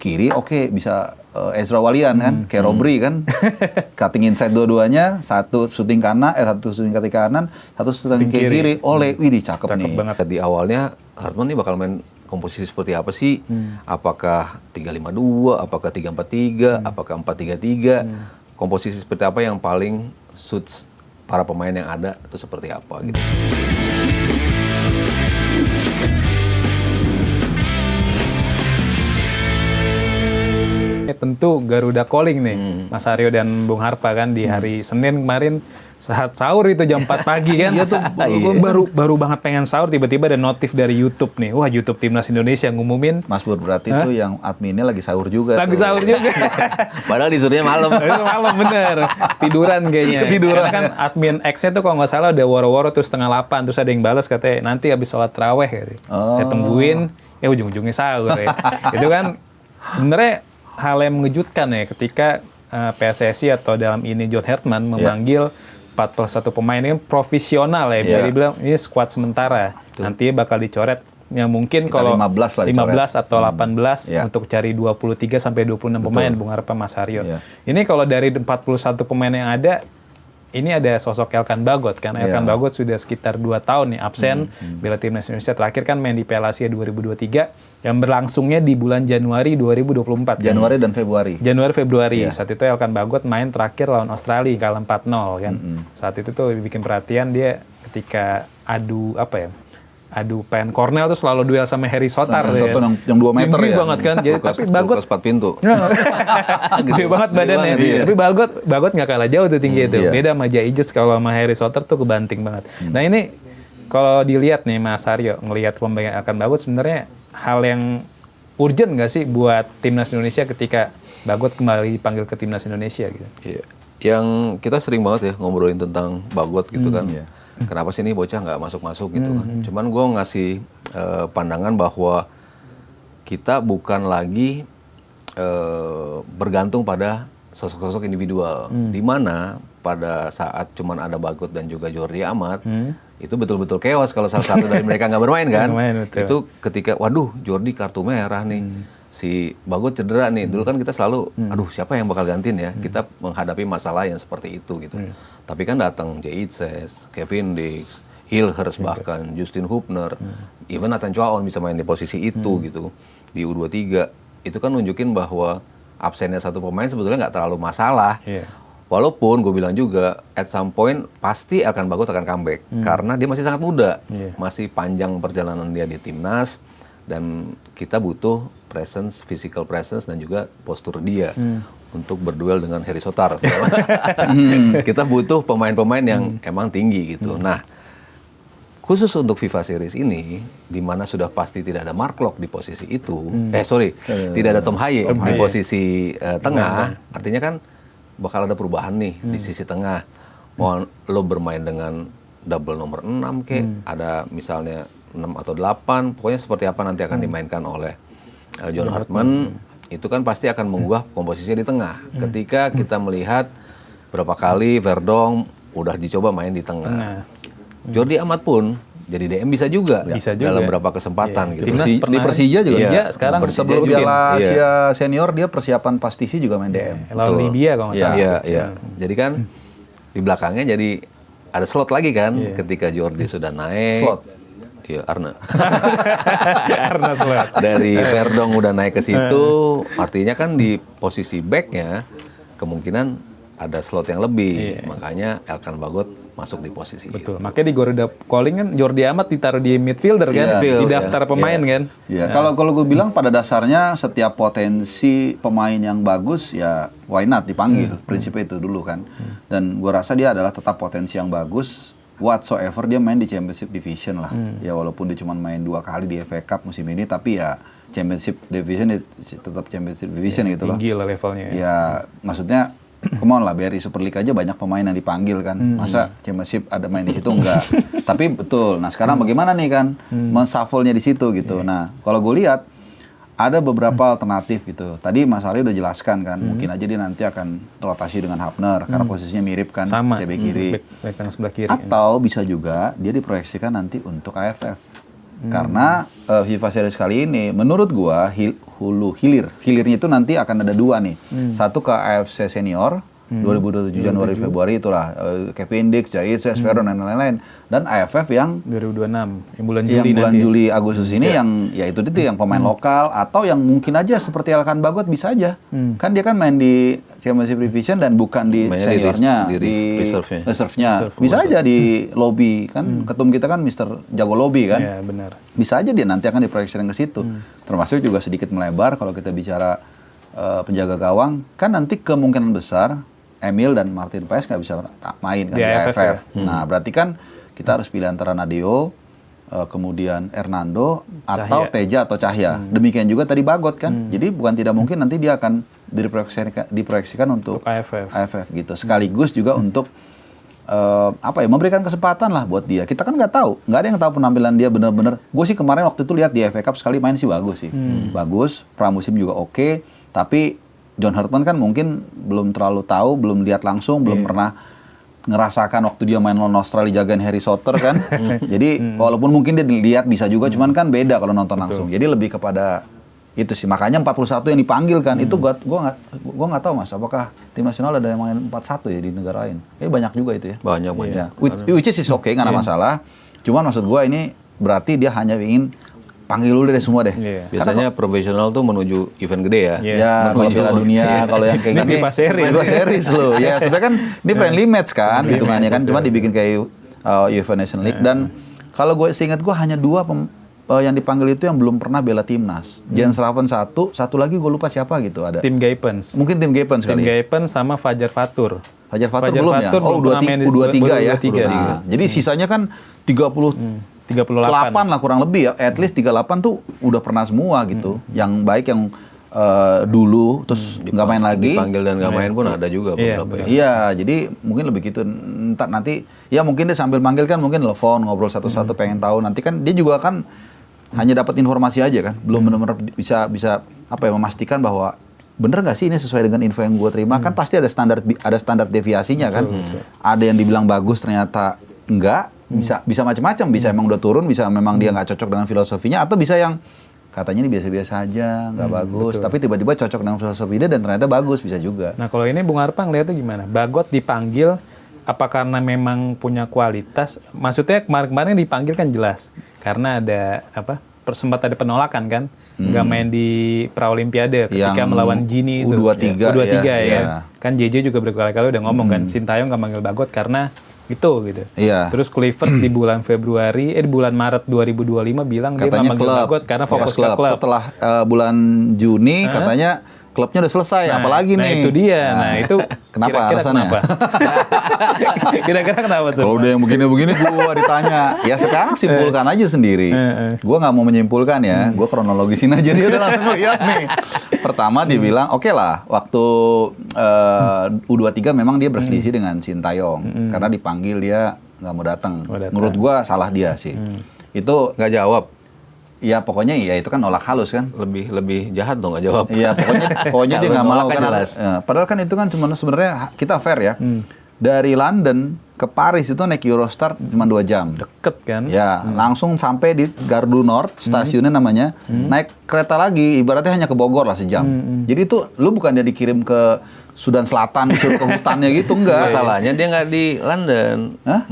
kiri oke, bisa Ezra Walian kan, kayak Robry kan, cutting inside dua-duanya, satu shooting kaki kanan, satu shooting kiri, oleh, wih cakep nih. Banget. Di awalnya Hartman nih bakal main komposisi seperti apa sih? Apakah 3-5-2, apakah 3-4-3, apakah 4-3-3? Komposisi seperti apa yang paling suits para pemain yang ada itu seperti apa gitu. Tentu Garuda calling nih, Mas Aryo dan Bung Harpa kan di hari Senin kemarin saat sahur itu jam 4 pagi kan. Iya tuh, baru banget pengen sahur tiba-tiba ada notif dari YouTube nih. Wah, YouTube Timnas Indonesia ngumumin. Mas Bur, berarti tuh yang adminnya lagi sahur juga. Lagi tuh. sahur juga. Padahal disuruhnya malam. Itu malam bener. Tiduran kayaknya. Ketiduran. Karena kan admin X-nya tuh kalau nggak salah udah woro-woro tuh 7:30. Terus ada yang balas katanya nanti habis sholat taraweh. Gitu. Saya tungguin, ujung-ujungnya sahur ya. Itu kan sebenarnya hal yang mengejutkan ya ketika PSSI atau dalam ini John Hartman memanggil 41 pemain ini profesional ya, bisa dibilang ini skuad sementara. Nanti bakal dicoret yang mungkin sekitar kalau 15 atau 18 untuk cari 23 sampai 26 pemain, Bung Harpa, Mas Haryo. Ini kalau dari 41 pemain yang ada, ini ada sosok Elkan Bagot kan. Elkan Bagot sudah sekitar 2 tahun nih absen bela Timnas Indonesia. Terakhir kan main di Piala Asia 2023 yang berlangsungnya di bulan Januari 2024. Januari dan Februari. Januari-Februari. Saat itu Elkan Bagot main terakhir lawan Australia kalah 4-0 kan. Saat itu tuh bikin perhatian dia ketika adu pen Cornell tuh selalu duel sama Harry Sotar ya. Yang 2 meter Tinggi ya. banget kan. Jadi tapi Bagot 4 pintu. gede banget badannya. Tapi Bagot nggak kalah jauh tuh tinggi itu. Beda sama Jaijes, kalau sama Harry Sotar tuh kebanting banget. Nah ini kalau dilihat nih Mas Aryo, ngelihat pembaikan Elkan Bagot sebenarnya hal yang urgent nggak sih buat Timnas Indonesia ketika Bagot kembali dipanggil ke Timnas Indonesia gitu? Iya. Yang kita sering banget ya ngobrolin tentang Bagot gitu kan. Kenapa sih ini bocah nggak masuk-masuk gitu kan. Cuman gue ngasih pandangan bahwa kita bukan lagi bergantung pada sosok-sosok individual. Di mana pada saat cuman ada Bagot dan juga Jordi Amat, itu betul-betul chaos kalau salah satu dari mereka nggak bermain kan. Itu ketika, waduh Jordi kartu merah nih, si Bagot cedera nih. Dulu kan kita selalu, aduh siapa yang bakal gantiin ya? Kita menghadapi masalah yang seperti itu gitu. Tapi kan datang Jaitzes, Kevin Dix, Hilhers bahkan, Justin Hubner, even Nathan Chuaon bisa main di posisi itu gitu. Di U23, itu kan nunjukin bahwa absennya satu pemain sebetulnya nggak terlalu masalah. Walaupun gue bilang juga, at some point pasti akan Bagot akan comeback. Karena dia masih sangat muda. Masih panjang perjalanan dia di timnas. Dan kita butuh presence, physical presence, dan juga postur dia. Untuk berduel dengan Harry Sotar. Kita butuh pemain-pemain yang emang tinggi gitu. Nah, khusus untuk FIFA Series ini, di mana sudah pasti tidak ada Mark Locke di posisi itu. Tidak ada Tom Haye di posisi tengah. Artinya kan, bakal ada perubahan nih di sisi tengah. Mau lo bermain dengan double nomor 6 ada misalnya 6 atau 8, pokoknya seperti apa nanti akan dimainkan oleh John Hartman, itu kan pasti akan mengubah komposisinya di tengah. Ketika kita melihat berapa kali Verdong udah dicoba main di tengah. Jordi Amat pun jadi DM bisa juga dalam beberapa kesempatan gitu. Di Persija juga. Sekarang sebelum Piala Asia Senior dia persiapan pastisi juga main DM. Lawan Libya kalau nggak salah. Iya. Jadi kan di belakangnya jadi ada slot lagi kan ketika Jordi sudah naik. Slot. Iya, Arna. Karena slot. Dari Verdong udah naik ke situ, artinya kan di posisi back-nya kemungkinan ada slot yang lebih. Makanya Elkan Bagot masuk di posisi Betul. itu. Makanya di Garuda Calling kan Jordi Amat ditaruh di midfielder kan, di daftar pemain kan. Iya. Kalau gue bilang pada dasarnya setiap potensi pemain yang bagus ya why not dipanggil. Prinsipnya itu dulu kan. Dan gue rasa dia adalah tetap potensi yang bagus. Whatsoever dia main di Championship Division lah. Ya walaupun dia cuma main 2 kali di FA Cup musim ini, tapi ya Championship Division tetap Championship Division gitu loh. Tinggi lah levelnya. Ya maksudnya come on lah, BRI Super League aja banyak pemain yang dipanggil kan. Masa Championship ada main di situ enggak. Tapi betul. Nah, sekarang bagaimana nih kan men-shuffle-nya di situ gitu. Nah, kalau gue lihat ada beberapa alternatif gitu. Tadi Mas Ari udah jelaskan kan, mungkin aja dia nanti akan rotasi dengan Hubner karena posisinya mirip kan, CB kiri. Back sebelah kiri. Atau bisa juga dia diproyeksikan nanti untuk AFF. Karena FIFA Series kali ini menurut gua hilirnya itu nanti akan ada 2 nih. Satu ke AFC Senior 2027 Januari Februari itulah Kevin Dix, Jait, Veron dan lain-lain, dan AFF yang 2026 yang bulan yang Juli bulan nanti. Juli Agustus ini yang ya itu yang pemain lokal atau yang mungkin aja seperti Elkan Bagot bisa aja. Kan dia kan main di Championship Division dan bukan di mainnya seniornya, di reserve-nya. Bisa aja di lobby kan ketum kita kan Mr. Jago Lobby kan. Iya, benar. Bisa aja dia nanti akan diproyeksikan ke situ. Termasuk juga sedikit melebar kalau kita bicara penjaga gawang, kan nanti kemungkinan besar Emil dan Martin Paes nggak bisa main kan di AFF. Nah, berarti kan kita harus pilih antara Nadeo, kemudian Hernando, atau Teja atau Cahya. Demikian juga tadi Bagot kan. Jadi bukan tidak mungkin nanti dia akan diproyeksikan untuk AFF gitu. Sekaligus juga untuk memberikan kesempatan lah buat dia. Kita kan nggak tahu, nggak ada yang tahu penampilan dia benar-benar. Gue sih kemarin waktu itu lihat di FA Cup sekali main sih bagus sih, bagus. Pramusim juga oke, tapi John Hartman kan mungkin belum terlalu tahu, belum lihat langsung, belum pernah ngerasakan waktu dia main lawan Australia jagain Harry Souther kan. Jadi walaupun mungkin dia dilihat bisa juga, cuman kan beda kalau nonton langsung. Jadi lebih kepada itu sih. Makanya 41 yang dipanggil kan, itu gua nggak tahu Mas, apakah tim nasional ada yang main 41 ya di negara lain? Banyak juga itu ya. Banyak. Ya. Which is oke, nggak ada masalah. Cuman maksud gua ini berarti dia hanya ingin panggil dulu deh semua deh. Biasanya profesional tuh menuju event gede ya. Ya, kalau Piala Dunia, kalau yang kayak gini. FIFA Series loh. Ya, sebenarnya kan ini friendly match kan, hitungannya kan. Cuma dibikin kayak UEFA Nation League. Dan kalau gue seingat gue hanya 2 yang dipanggil itu yang belum pernah bela timnas. Jens Raven satu lagi gue lupa siapa gitu ada. Tim Gaipens. Mungkin tim Gaipens kali. Tim Gaipens sama Fajar Fatur. Fajar Fatur belum ya? Oh, U23 ya. Nah, jadi sisanya kan 38 lah kurang lebih ya, at least 38 tuh udah pernah semua gitu. Yang baik yang dulu terus nggak main lagi. Dipanggil dan nggak main pun ada juga beberapa ya. Iya, jadi mungkin lebih gitu. Entar nanti ya mungkin dia sambil manggil kan mungkin telepon ngobrol satu-satu pengen tahu. Nanti kan dia juga kan hanya dapat informasi aja kan, belum benar-benar bisa memastikan bahwa bener nggak sih ini sesuai dengan info yang gue terima. Kan pasti ada standar deviasinya kan. Ada yang dibilang bagus ternyata enggak. Bisa macam-macam, bisa emang udah turun, bisa memang dia nggak cocok dengan filosofinya, atau bisa yang katanya ini biasa-biasa aja, nggak bagus, tapi tiba-tiba cocok dengan filosofi dia dan ternyata bagus, bisa juga. Nah kalau ini Bung Arpang lihatnya gimana? Bagot dipanggil apa karena memang punya kualitas? Maksudnya kemarin-kemarin dipanggil kan jelas karena ada sempat ada penolakan kan, nggak main di Praolimpiade ketika yang melawan Gini itu U23 ya. Kan JJ juga berkali-kali udah ngomong kan, Sintayong nggak manggil Bagot karena gitu. Iya. Terus Kluivert di bulan Maret 2025 bilang katanya dia nggak manggil Bagot karena fokus ke klub. Setelah bulan Juni katanya klubnya udah selesai, apalagi nih. Nah itu dia. Nah itu kenapa alasannya? Kira-kira kenapa tuh? Kalau udah yang begini-begini gua ditanya, ya sekarang simpulkan aja sendiri. Gua nggak mau menyimpulkan ya, gua kronologisin aja, dia udah langsung lihat nih. Pertama dia bilang, oke lah, waktu U23 memang dia berselisih dengan Sintayong karena dipanggil dia nggak mau datang. Menurut gua salah dia sih. Itu nggak jawab. Ya pokoknya ya itu kan nolak halus kan. Lebih jahat dong nggak jawab. Iya pokoknya dia nggak mau kan. Padahal kan itu kan cuma sebenarnya kita fair ya. Dari London ke Paris itu naik Eurostar cuma 2 jam. Deket kan? Ya langsung sampai di Gare du Nord stasiunnya namanya. Naik kereta lagi ibaratnya hanya ke Bogor lah sejam. Jadi itu lu bukan dia dikirim ke Sudan Selatan disuruh ke hutannya gitu enggak. Masalahnya dia nggak di London.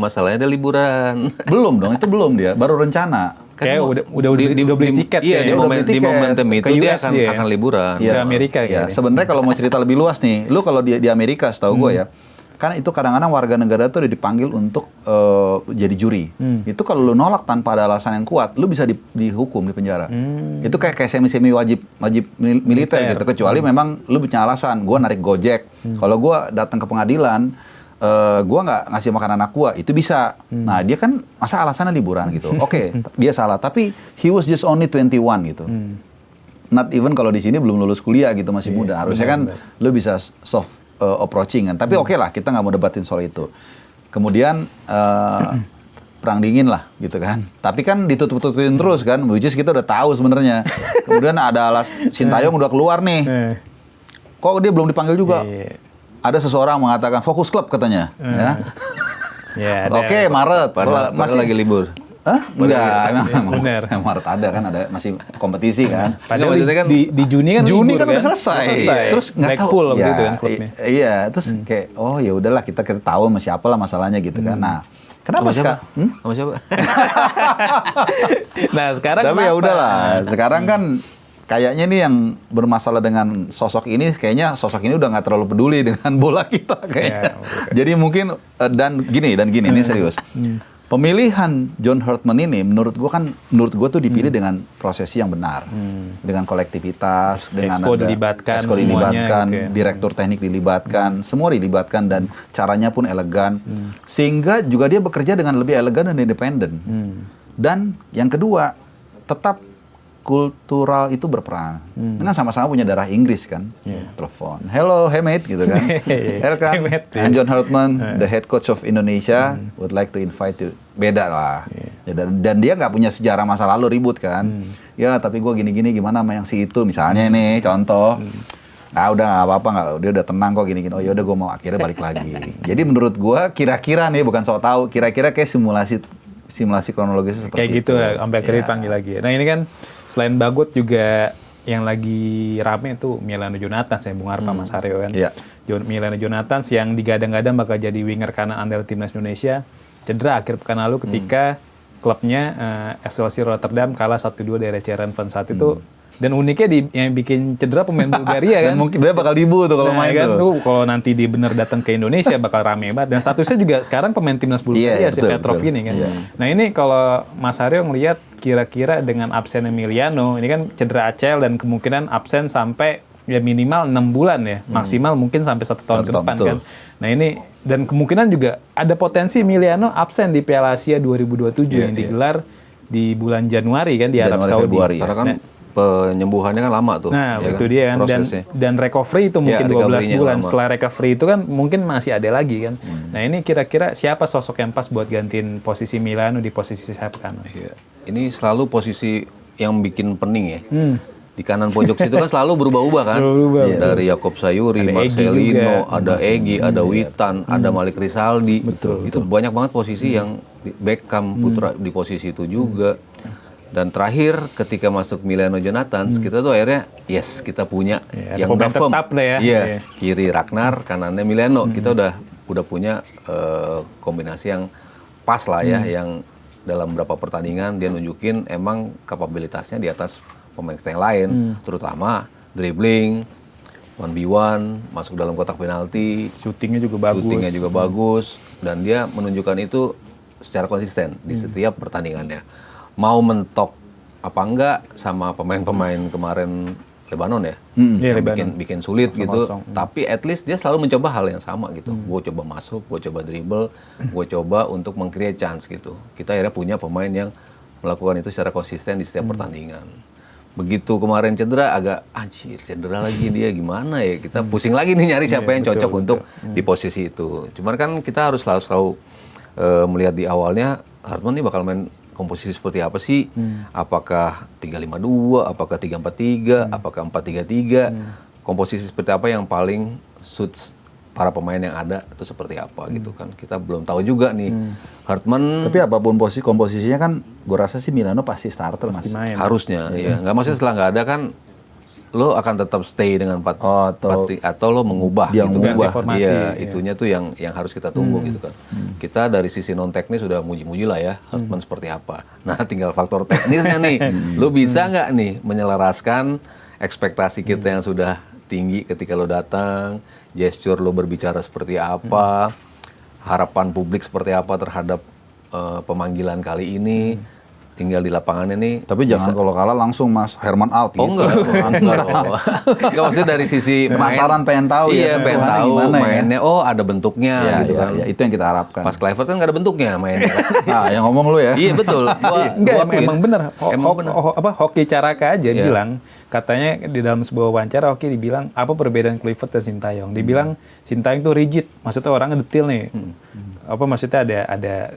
Masalahnya dia liburan. Belum dong, itu belum dia, baru rencana. Kayak udah beli tiket. Iya, ya. di momentum itu dia akan liburan. Ke Amerika ya. Sebenarnya kalau mau cerita lebih luas nih, lu kalau di Amerika setahu gue ya, kan itu kadang-kadang warga negara tuh udah dipanggil untuk jadi juri. Itu kalau lu nolak tanpa ada alasan yang kuat, lu bisa dihukum di penjara. Itu kayak semi wajib militer gitu, kecuali memang lu punya alasan. Gue narik Gojek, kalau gue datang ke pengadilan, gue nggak ngasih makan anak gue, itu bisa. Nah dia kan masa alasannya liburan gitu. Oke, dia salah, tapi he was just only 21 gitu. Not even kalau di sini belum lulus kuliah gitu, masih muda. Harusnya kan lu bisa soft approaching kan. Tapi oke lah, kita nggak mau debatin soal itu. Kemudian perang dingin lah gitu kan. Tapi kan ditutup-tutupin terus kan, which is kita udah tahu sebenarnya. Kemudian ada Sintayong udah keluar nih. Kok dia belum dipanggil juga? Ada seseorang mengatakan fokus klub katanya. Ya. Oke, Maret. Padahal lagi libur. Enggak, Bener. emang Maret ada kan, ada masih kompetisi kan. Padahal maksudnya kan di Juni kan Juni libur kan udah selesai. Terus nggak tahu Blackpool ya, gitu kan klubnya. Iya, terus kayak oh ya udahlah kita tahu sama siapa lah masalahnya gitu kan. Nah, kenapa sama siapa? sekarang? Sama siapa? Nah, sekarang Tapi ya kenapa? udahlah. Sekarang kan kayaknya nih yang bermasalah dengan sosok ini, kayaknya sosok ini udah nggak terlalu peduli dengan bola kita kayaknya. Ya, Jadi mungkin dan gini ini serius. Pemilihan John Hurtman ini menurut gua tuh dipilih dengan prosesi yang benar, dengan kolektivitas, dengan Exco dilibatkan Exco semuanya dilibatkan, gitu ya. direktur teknik dilibatkan, semua dilibatkan dan caranya pun elegan, sehingga juga dia bekerja dengan lebih elegan dan independen. Dan yang kedua, tetap kultural itu berperan. Dengan sama-sama punya darah Inggris kan. Telepon, hello, hey mate gitu kan. Welcome, Hey, mate, I'm John Hurtman, the head coach of Indonesia, would like to invite you. Beda lah. Ya, dan dia nggak punya sejarah masa lalu ribut kan. Ya tapi gue gini-gini gimana sama yang si itu misalnya nih contoh. Nah udah nggak apa-apa, dia udah tenang kok gini-gini. Oh ya udah gue mau akhirnya balik lagi. Jadi menurut gue kira-kira nih bukan sok tahu, kira-kira kayak simulasi kronologisnya seperti Kayak itu. gitu ya, sampai akhirnya dipanggil lagi. Nah ini kan selain Bagot juga yang lagi rame itu Milano Jonathans ya, Bung Arpa, Mas Haryo kan. Iya. Milano Jonathans yang digadang-gadang bakal jadi winger kanan andal timnas Indonesia, cedera akhir pekan lalu ketika klubnya Excelsior Rotterdam kalah 1-2 dari Heerenveen saat itu. Dan uniknya yang bikin cedera pemain Bulgaria kan. Dan mungkin dia bakal dibu tuh kalau main kan, tuh. kalau nanti dia bener datang ke Indonesia bakal rame banget. Dan statusnya juga sekarang pemain timnas Bulgaria si betul, Petrov betul. ini kan. Iya. Nah ini kalau Mas Haryo ngelihat kira-kira dengan absen Emiliano, ini kan cedera ACL dan kemungkinan absen sampai ya minimal 6 bulan ya, maksimal mungkin sampai 1 tahun ke depan betul. kan. Nah ini dan kemungkinan juga ada potensi Emiliano absen di Piala Asia 2027 yang digelar di bulan Januari kan di Arab Januari, Saudi. Februari, ya. Karena kan penyembuhannya kan lama tuh. Nah, ya itu kan? dia kan. Prosesnya. Dan recovery itu mungkin 12 recovery-nya bulan. lama. Setelah recovery itu kan mungkin masih ada lagi kan. Nah, ini kira-kira siapa sosok yang pas buat gantiin posisi Milano di posisi sayap kanan? Iya. Ini selalu posisi yang bikin pening ya. Di kanan pojok situ kan selalu berubah-ubah kan. Berubah. Dari Yakob Sayuri, Ada Egy Marcelino, juga. ada Egy, ada Witan, ada Malik Rizaldi. Itu banyak banget posisi yang Beckham Putra di posisi itu juga. Dan terakhir ketika masuk Milano Jonathans, kita tuh akhirnya yes, kita punya Iya, yang ada udah pemain firm. tetap lah ya. Iya, Iya. kiri Ragnar, kanannya Milano. Kita udah punya kombinasi yang pas lah ya, yang dalam beberapa pertandingan dia nunjukin emang kapabilitasnya di atas pemain kita yang lain, terutama dribbling, 1v1, masuk dalam kotak penalti, Shootingnya juga bagus. shootingnya juga bagus, dan dia menunjukkan itu secara konsisten di setiap pertandingannya. Mau mentok apa enggak sama pemain-pemain kemarin Lebanon ya, Iya, yang Lebanon. bikin sulit gitu. 0-0. Tapi at least dia selalu mencoba hal yang sama gitu. Gue coba masuk, gue coba dribble, gue coba untuk meng-create chance gitu. Kita akhirnya punya pemain yang melakukan itu secara konsisten di setiap pertandingan. Begitu kemarin cedera, agak anjir cedera lagi dia gimana ya? Kita pusing lagi nih nyari siapa yang cocok untuk di posisi itu. Cuman kan kita harus selalu melihat di awalnya Hurtman nih bakal main komposisi seperti apa sih? Apakah 3-5-2, apakah 3-4-3, apakah 4-3-3? Komposisi seperti apa yang paling suits para pemain yang ada itu seperti apa gitu kan? Kita belum tahu juga nih. Hurtman Tapi apapun komposisinya kan, gue rasa sih Milano pasti starter mas. Main. harusnya, ya. Nggak maksudnya setelah nggak ada kan, lo akan tetap stay dengan atau lo mengubah dia gitu mengubah. kan. Formasi, Iya, iya. itunya tuh yang harus kita tunggu gitu kan. Kita dari sisi non teknis sudah muji-muji lah ya, Hurtman seperti apa. Nah, tinggal faktor teknisnya nih. Lo bisa nggak nih menyelaraskan ekspektasi kita yang sudah tinggi ketika lo datang, gesture lo berbicara seperti apa, harapan publik seperti apa terhadap pemanggilan kali ini. Tinggal di lapangannya nih. Tapi jangan kalau kalah langsung Mas Herman out Oh gitu. enggak. Enggak maksudnya dari sisi Penasaran, pengen tahu ya, iya, pengen sentuhannya tahu gimana ya. mainnya. Oh, ada bentuknya Ya, gitu kan. itu yang kita harapkan. Pas Kluivert kan nggak ada bentuknya mainnya. Nah, yang ngomong lu ya. Iya betul. Enggak, akuin. emang bener. Emang bener. Hoki Caraka aja bilang katanya di dalam sebuah wawancara dibilang apa perbedaan Kluivert dan Sintayong. Dibilang Sintayong tuh rigid, maksudnya orangnya detail nih. Apa maksudnya ada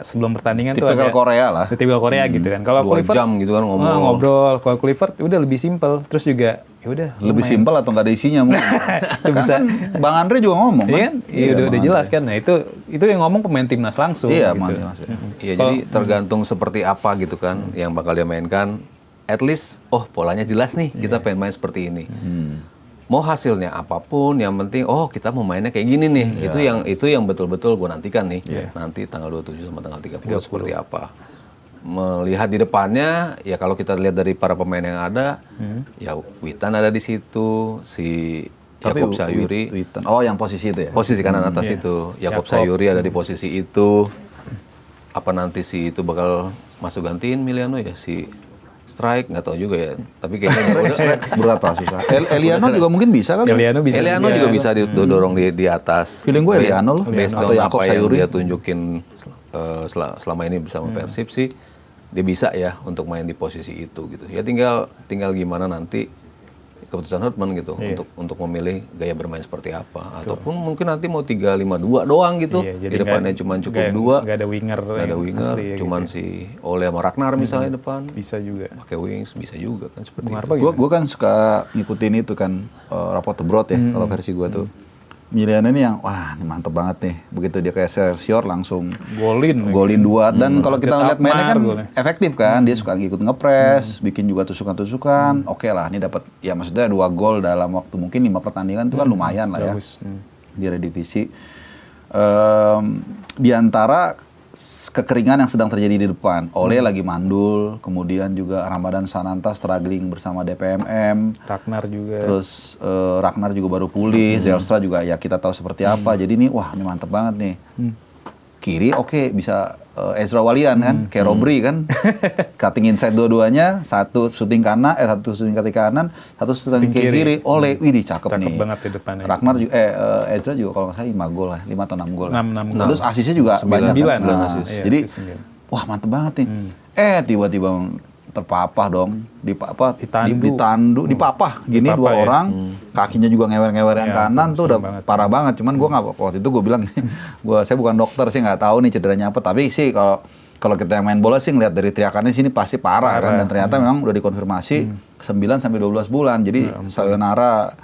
sebelum pertandingan tuh ada Korea lah. Tipikal Korea gitu kan. Kalau 2 jam gitu kan ngobrol. Kalau Kluivert udah lebih simpel. Terus juga ya udah lebih simpel atau nggak ada isinya mungkin. kan Bang Andre juga ngomong kan? Iya, udah jelas kan. Nah, itu yang ngomong pemain timnas langsung Iya, gitu. Iya, jadi tergantung seperti apa gitu kan yang bakal dia mainkan. At least polanya jelas nih, kita pengen main seperti ini. Mau hasilnya apapun, yang penting kita mau mainnya kayak gini nih. Itu yang betul-betul gue nantikan nih. Nanti tanggal 27 sama tanggal 30 seperti apa. Melihat di depannya, ya kalau kita lihat dari para pemain yang ada, ya Witan ada di situ, si Yakob Sayuri. Yang posisi itu ya? Posisi kanan atas itu. Yakob Sayuri ada di posisi itu. Apa nanti si itu bakal masuk gantiin Miliano ya, si Strike, nggak tahu juga ya. Tapi kayaknya berat lah, susah. Eliano juga mungkin bisa kali. Eliano juga bisa didorong di atas. Feeling gue Eliano loh. Atau Yakob Sayuri. Yang dia tunjukin selama ini bersama Persib sih, dia bisa ya untuk main di posisi itu gitu. Ya tinggal gimana nanti keputusan Hotman gitu untuk memilih gaya bermain seperti apa. Ataupun mungkin nanti mau 3-5-2 doang gitu. Di depannya cuma cukup 2. Nggak ada winger. Asli, cuman gitu. Si Ole sama Ragnar misalnya depan. Bisa juga. Pakai wings bisa juga kan seperti itu. Gue kan suka ngikutin itu kan Raport Abroad ya kalau versi gue tuh. Miliano ini yang ini mantep banget nih. Begitu dia ke Excelsior langsung golin 2. Dan kalau kita ngeliat mainnya kan efektif kan. Dia suka ngikut ngepres, bikin juga tusukan-tusukan. Oke lah, ini dapat ya maksudnya 2 gol dalam waktu mungkin 5 pertandingan itu kan lumayan lah ya. Di Eredivisie. Di antara kekeringan yang sedang terjadi di depan. Ole lagi mandul, kemudian juga Ramadan Sananta struggling bersama DPMM. Ragnar juga. Terus Ragnar juga baru pulih, Zelstra juga ya kita tahu seperti apa. Jadi ini ini mantep banget nih. Kiri bisa Ezra Walian kan, kayak Robri kan. Cutting inside dua-duanya, satu shooting ke kanan, satu shooting ke kiri. Ole, wih cakep nih. Cakep banget di depannya. Ragnar juga Ezra juga kalau nggak salah 5 gol lah, 5 atau 6 gol. 6 Terus asisnya juga banyak. 9 asis. Jadi mantep banget nih. Tiba-tiba terpapah dong, ditandu, dipapah gini 2 orang, kakinya juga ngewer-ngewer yang kanan tuh udah banget. Parah banget. Cuman gue nggak, waktu itu gue bilang, saya bukan dokter sih nggak tahu nih cederanya apa, tapi sih kalau kita yang main bola sih ngeliat dari teriakannya sini pasti parah kan, dan ternyata memang udah dikonfirmasi 9 sampai 12 bulan. Jadi sayonara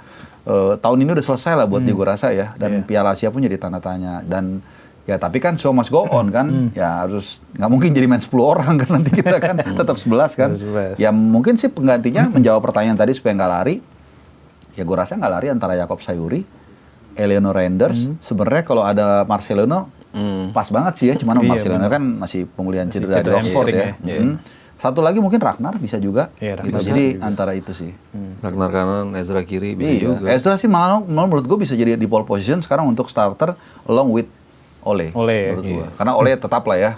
tahun ini udah selesai lah buat dia gue rasa ya, dan Piala Asia pun jadi tanda tanya. Dan ya tapi kan show must go on kan, ya harus nggak mungkin jadi main 10 orang kan nanti kita kan tetap 11 kan. Ya mungkin sih penggantinya menjawab pertanyaan tadi supaya nggak lari. Ya gue rasa nggak lari antara Yakob Sayuri, Eliano Reinders. Sebenarnya kalau ada Marcelino pas banget sih ya, cuman Marcelino kan masih pemulihan cedera di Oxford ya. Satu lagi mungkin Ragnar bisa juga. Gitu. Jadi juga. Antara itu sih. Ragnar kanan, Ezra kiri bisa juga. Ezra sih malah menurut gue bisa jadi di pole position sekarang untuk starter along with Ole menurut gua. Karena Ole tetap lah ya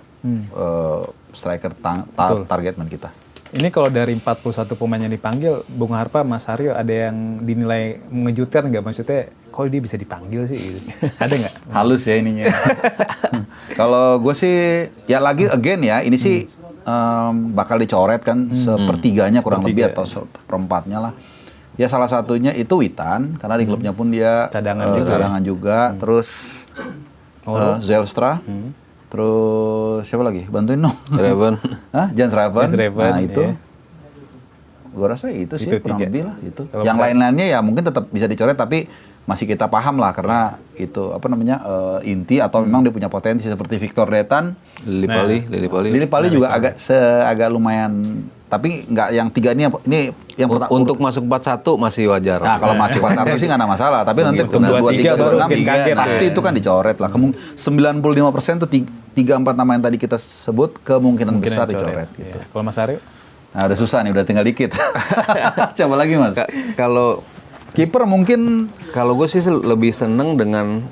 striker target man kita. Ini kalau dari 41 pemain yang dipanggil, Bung Harpa, Mas Aryo, ada yang dinilai mengejutkan nggak? Maksudnya, kok dia bisa dipanggil sih? Gitu. Ada nggak? Halus ya ininya. Kalau gue sih, ya lagi again ya, ini sih bakal dicoret kan sepertiganya kurang lebih atau seperempatnya lah. Ya salah satunya itu Witan, karena di klubnya pun dia cadangan juga. Terus Zelstra, terus siapa lagi? Bantuin dong. Raven. Jans Raven. Nah itu, gue rasa itu sih kurang lebih lah itu. Yang lain-lainnya ya mungkin tetap bisa dicoret, tapi masih kita paham lah karena itu inti atau memang dia punya potensi seperti Victor Detan, Lili Pali juga agak lumayan. Tapi nggak yang 3 ini yang untuk masuk 41 masih wajar. Nah, kalau masuk 41 sih nggak ada masalah. Tapi nanti 2, 3, 2, 6 pasti itu kan dicoret lah. 95% tuh 3-4 nama yang tadi kita sebut kemungkinan besar dicoret. Gitu. Kalau Mas Aryo? Nah, udah susah nih, udah tinggal dikit. Coba lagi Mas. Kalau kiper mungkin, kalau gue sih lebih seneng dengan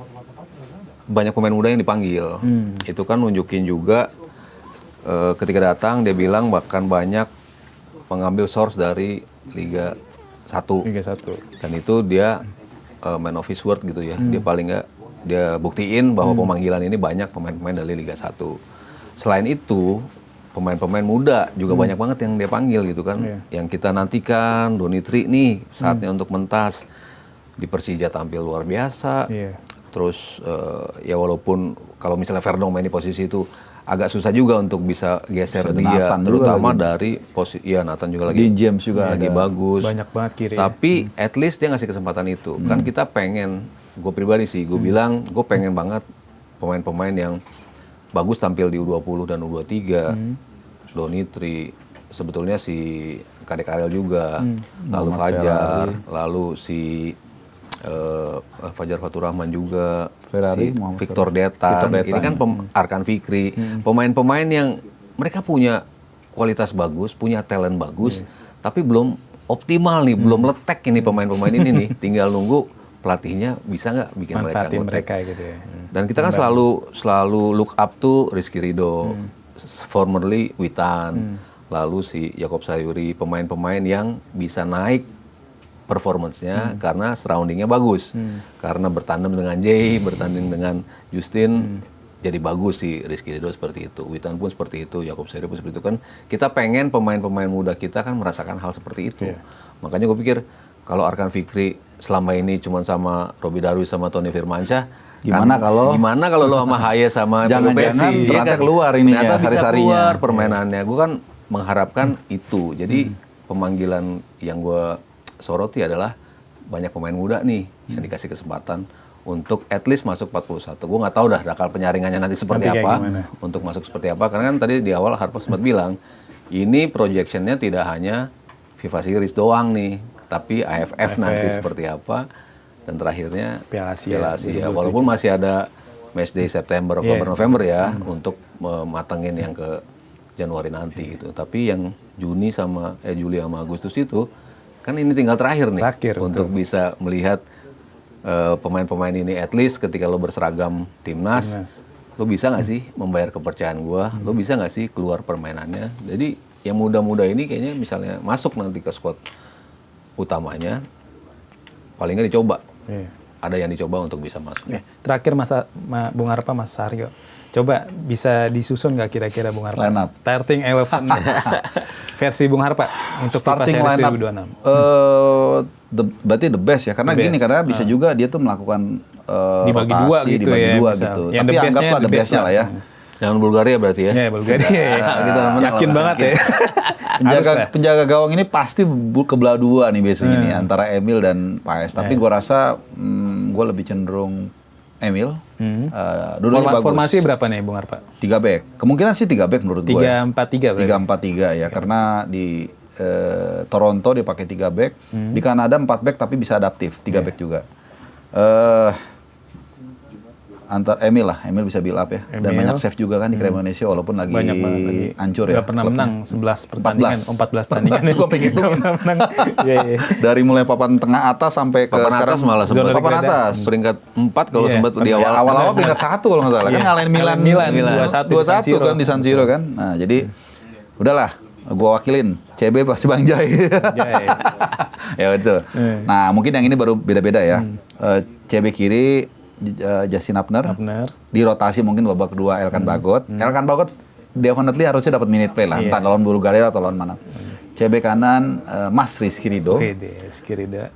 banyak pemain muda yang dipanggil. Itu kan nunjukin juga ketika datang dia bilang bahkan banyak mengambil source dari Liga 1. Dan itu dia man of his word gitu ya. Dia paling nggak, dia buktiin bahwa pemanggilan ini banyak pemain-pemain dari Liga 1. Selain itu, pemain-pemain muda juga banyak banget yang dia panggil gitu kan. Yang kita nantikan, Donitri nih saatnya untuk mentas. Di Persija tampil luar biasa. Terus ya walaupun kalau misalnya Verdong main di posisi itu agak susah juga untuk bisa geser dia, terutama dari posisi Nathan juga lagi, James juga lagi bagus. Banyak banget kiri. Tapi at least dia ngasih kesempatan itu. Kan kita pengen, gue pribadi sih, gue bilang gue pengen banget pemain-pemain yang bagus tampil di U20 dan U23. Donitri, sebetulnya si Kadek Ariel juga, lalu Fajar, lalu si Fajar Fatur Rahman juga, Ferrari, si Victor Detan. Ini kan Arkan Fikri, pemain-pemain yang mereka punya kualitas bagus, punya talent bagus, tapi belum optimal nih, belum letek ini pemain-pemain ini nih. Tinggal nunggu pelatihnya bisa nggak bikin mereka gitu ya. Dan kita kan selalu look up to Rizky Ridho, formerly Witan, lalu si Yakob Sayuri, pemain-pemain yang bisa naik performance-nya karena surrounding-nya bagus. Karena bertandem dengan Jay, bertanding dengan Justin, jadi bagus sih Rizky Ridho seperti itu. Witan pun seperti itu, Yakob Sayuri pun seperti itu kan. Kita pengen pemain-pemain muda kita kan merasakan hal seperti itu. Makanya gue pikir kalau Arkan Fikri selama ini cuma sama Robi Darwis sama Tony Firmansyah, gimana kalau lo sama Haye sama jangan-jangan ternyata keluar ini ternyata ya, bisa sari-sarinya keluar permainannya. Gue kan mengharapkan itu. Jadi pemanggilan yang gue soroti adalah banyak pemain muda nih yang dikasih kesempatan untuk at least masuk 41. Gue nggak tahu dah dakal penyaringannya nanti seperti apa, untuk masuk seperti apa. Karena kan tadi di awal Harpo sempat bilang, ini projectionnya tidak hanya FIFA Series doang nih, tapi AFF nanti seperti apa. Dan terakhirnya Piala Asia. Walaupun masih ada matchday September, Oktober, November ya, untuk mematengin yang ke Januari nanti gitu. Tapi yang Juli sama Agustus itu kan ini tinggal terakhir nih untuk bisa melihat pemain-pemain ini at least ketika lo berseragam timnas, lo bisa nggak sih membayar kepercayaan gua, lo bisa nggak sih keluar permainannya. Jadi yang muda-muda ini kayaknya misalnya masuk nanti ke squad utamanya, paling nggak dicoba. Ada yang dicoba untuk bisa masuk. Terakhir Bung Harpa, Mas Saryo, coba bisa disusun nggak kira-kira Bung Harpa? Line up. Starting 11 versi Bung Harpa untuk starting FIFA line up 2026. Berarti the best ya, karena gini, karena bisa juga dia tuh melakukan dibagi rotasi, dua gitu dibagi ya, dua misal. gitu. Yang Tapi the best-nya anggaplah the best-nya lah ya. Jangan Bulgaria berarti ya? Ya, Bulgaria. Yakin banget ya. Penjaga gawang ini pasti kebelah dua nih biasanya nih, antara Emil dan Paes. Tapi gue rasa gue lebih cenderung Emil. Dua-duanya bagus. Formasi berapa nih Bung Harpa? 3 back. Kemungkinan sih 3 back menurut gue. 3-4-3 berarti. 3-4-3 ya, karena di Toronto dia pakai 3 back. Di Kanada 4 back tapi bisa adaptif, 3 back juga. Antar Emil bisa build up ya. Dan banyak save juga kan di Cremonese walaupun lagi hancur ya. Udah pernah menang 11 pertandingan, 14 pertandingan. Gue pengen menang. Dari mulai papan tengah atas sampai ke papan sekarang atas malah sempat. Papan atas. Peringkat 4 kalau sempat di awal-awal peringkat 1 kalau nggak salah. Kan ngalahin Milan 2-1 kan di San Siro kan. Nah, jadi udahlah, gua wakilin. CB pasti Bang Jai. Ya betul. Nah, mungkin yang ini baru beda-beda ya. CB kiri Justin Abner. Di rotasi mungkin babak kedua Elkan Bagot. Elkan Bagot definitely harusnya dapat minute play lah, entah lawan Bulgaria atau lawan mana. CB kanan Mas Rizky Ridho.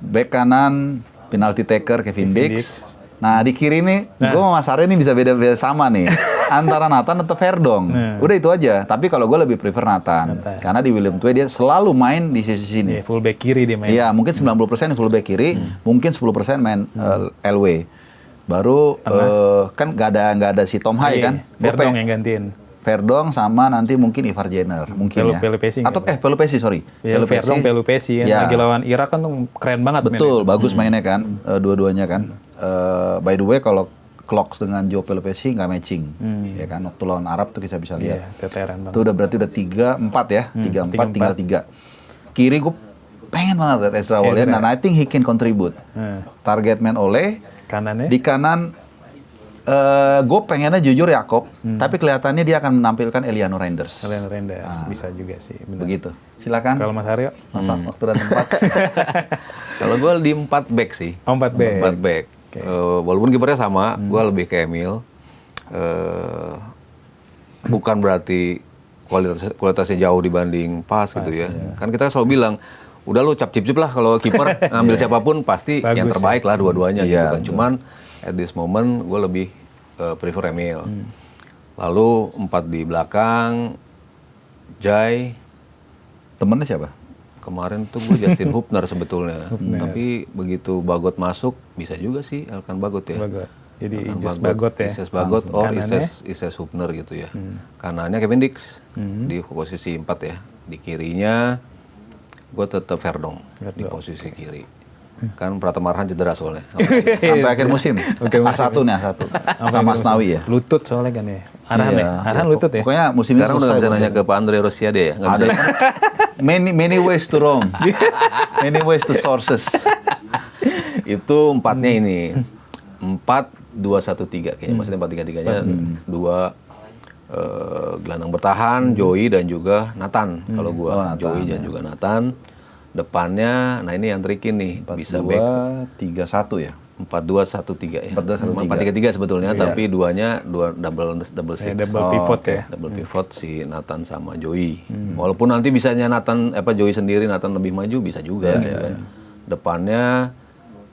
Back kanan penalty taker Kevin Dix. Nah di kiri nih, gue sama Mas Arya nih bisa beda-beda sama nih. Antara Nathan atau Verdong. Udah itu aja. Tapi kalau gue lebih prefer Nathan. Karena di Willem II dia selalu main di sisi sini. Fullback kiri dia main. Iya, mungkin 90% fullback kiri, mungkin 10% main LW. Baru kan nggak ada si Tom Hai kan. Verdong yang gantiin. Verdong sama nanti mungkin Ivar Jenner mungkin ya. Atau Pelupesi sorry. Verdong Pelupesi yang lagi lawan Irak kan tuh keren banget. Betul, bagus mainnya kan. Dua-duanya kan. By the way kalau Clocks dengan Joe Pelupesi nggak matching, ya kan. Waktu lawan Arab tuh kita bisa lihat. Itu udah berarti udah 3-4 ya. 3-4 tinggal 3. Kiri gue pengen banget Ezra Walian dan I think he can contribute. Target man oleh. Kanannya? Di kanan, gue pengennya jujur Yakob, tapi kelihatannya dia akan menampilkan Eliano Reinders. Bisa juga sih. Benar. Begitu. Silakan. Kalau Mas Aryo? Waktu dan tempat. Kalau gue di 4 back sih. 4 back. 4 back. Okay. Walaupun kipernya sama, gue lebih ke Emil. Bukan berarti kualitasnya jauh dibanding pas gitu ya. Kan kita selalu bilang, udah lo cap-cip lah kalau kiper ngambil siapapun pasti Bagus, yang terbaik lah dua-duanya gitu kan. betul. Cuman at this moment gue lebih prefer Emil. Lalu 4 di belakang, Jai. Temennya siapa? Kemarin tuh gue Justin Hubner sebetulnya. Tapi begitu Bagot masuk, bisa juga sih Elkan Bagot ya. Bagot. Jadi Elkan Ijes Bagot ya. Ises Bagot, Kanannya? Ises Hubner gitu ya. Kanannya Kevin Dix di posisi 4 ya. Di kirinya gue tetap Verdong di posisi kiri. Kan Pratama Arhan cedera soalnya. Sampai akhir musim. A1 nih, A1. Sama Asnawi ya. Lutut soalnya kan ya. Arhan Iya. ya. Arhan lutut ya. Pokoknya musim ini Sekarang udah nggak bisa selesai. nanya ke Pak Andre Rosiade ya? Nggak Ada bisa. many ways to wrong. Many ways to sources. Itu 4-nya ini. 4-2-1-3 kayaknya. Maksudnya 4-3-3-nya 2 gelandang bertahan, Joey dan juga Nathan. Kalau gua Oh, Nathan, Joey dan juga Nathan. Depannya, nah ini yang tricky nih. Bisa back 3-1 ya. 4-2-1-3 ya. 4-2-1-3. 4-3-3 sebetulnya, tapi duanya double six. Double pivot ya. Double pivot si Nathan sama Joey. Walaupun nanti bisanya Joey sendiri, Nathan lebih maju bisa juga gitu kan. Depannya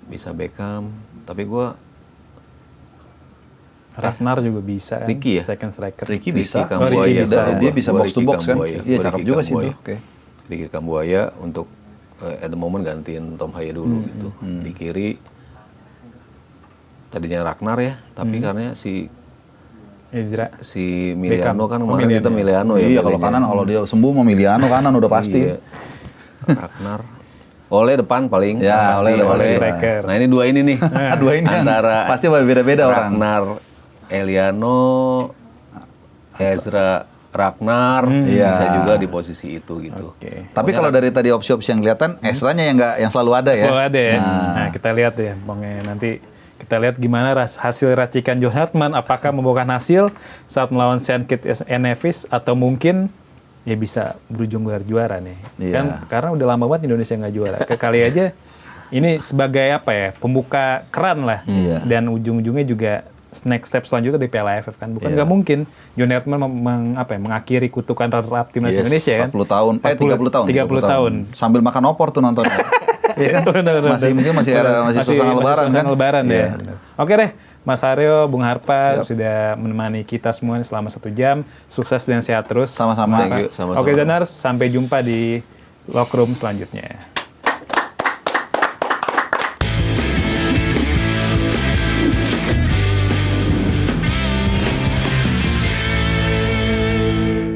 bisa Beckham, tapi gua Ragnar juga bisa kan. Ricky ya? Second striker. Ricky Bisa. bisa. Oh, Ricky bisa. Dia bisa box to box kan. Iya, cakep juga sih itu. Oke. Ricky Kambuaya untuk at the moment gantiin Tom Haye dulu gitu. Di kiri tadinya Ragnar ya, tapi karena si Ezra. Miliano kan Oh, kemarin kita Miliano ya. Iya, kalau kanan kalau dia sembuh mau Miliano kanan udah pasti. Iya. Ragnar. Oleh depan paling. Ya, pasti, Oleh depan. Striker. Nah, ini dua ini nih. Dua ini yang antara pasti beda-beda orang. Ragnar, Eliano, Ezra, Ragnar Iya. bisa juga di posisi itu gitu. Oke. Tapi kalau dari tadi opsi-opsi yang kelihatan, Ezra-nya yang selalu ada ya. Soalnya ada ya. Nah, kita lihat ya, pokoknya nanti kita lihat gimana hasil racikan John Hartman, apakah membawakan hasil saat melawan St. Kitts and Nevis atau mungkin ya bisa berujung gelar juara nih. Iya. Kan karena udah lama banget Indonesia nggak juara. Kali aja ini sebagai apa ya, pembuka keran lah. Iya. Dan ujung-ujungnya juga next step selanjutnya di Piala AFF kan. Bukan Iya. nggak mungkin John Hartman mengakhiri kutukan runner-up timnas Yes, Indonesia kan. 40 tahun, 30 tahun. 30 tahun. Sambil makan opor tuh nonton. Iya kan? Benar. Mungkin masih suasana lebaran kan? Lebaran Iya. ya. Oke deh, Mas Aryo, Bung Harpa sudah menemani kita semua selama 1 jam. Sukses dan sehat terus. Sama-sama. Thank you, sama-sama. Oke, Zanars, sampai jumpa di Lockroom selanjutnya.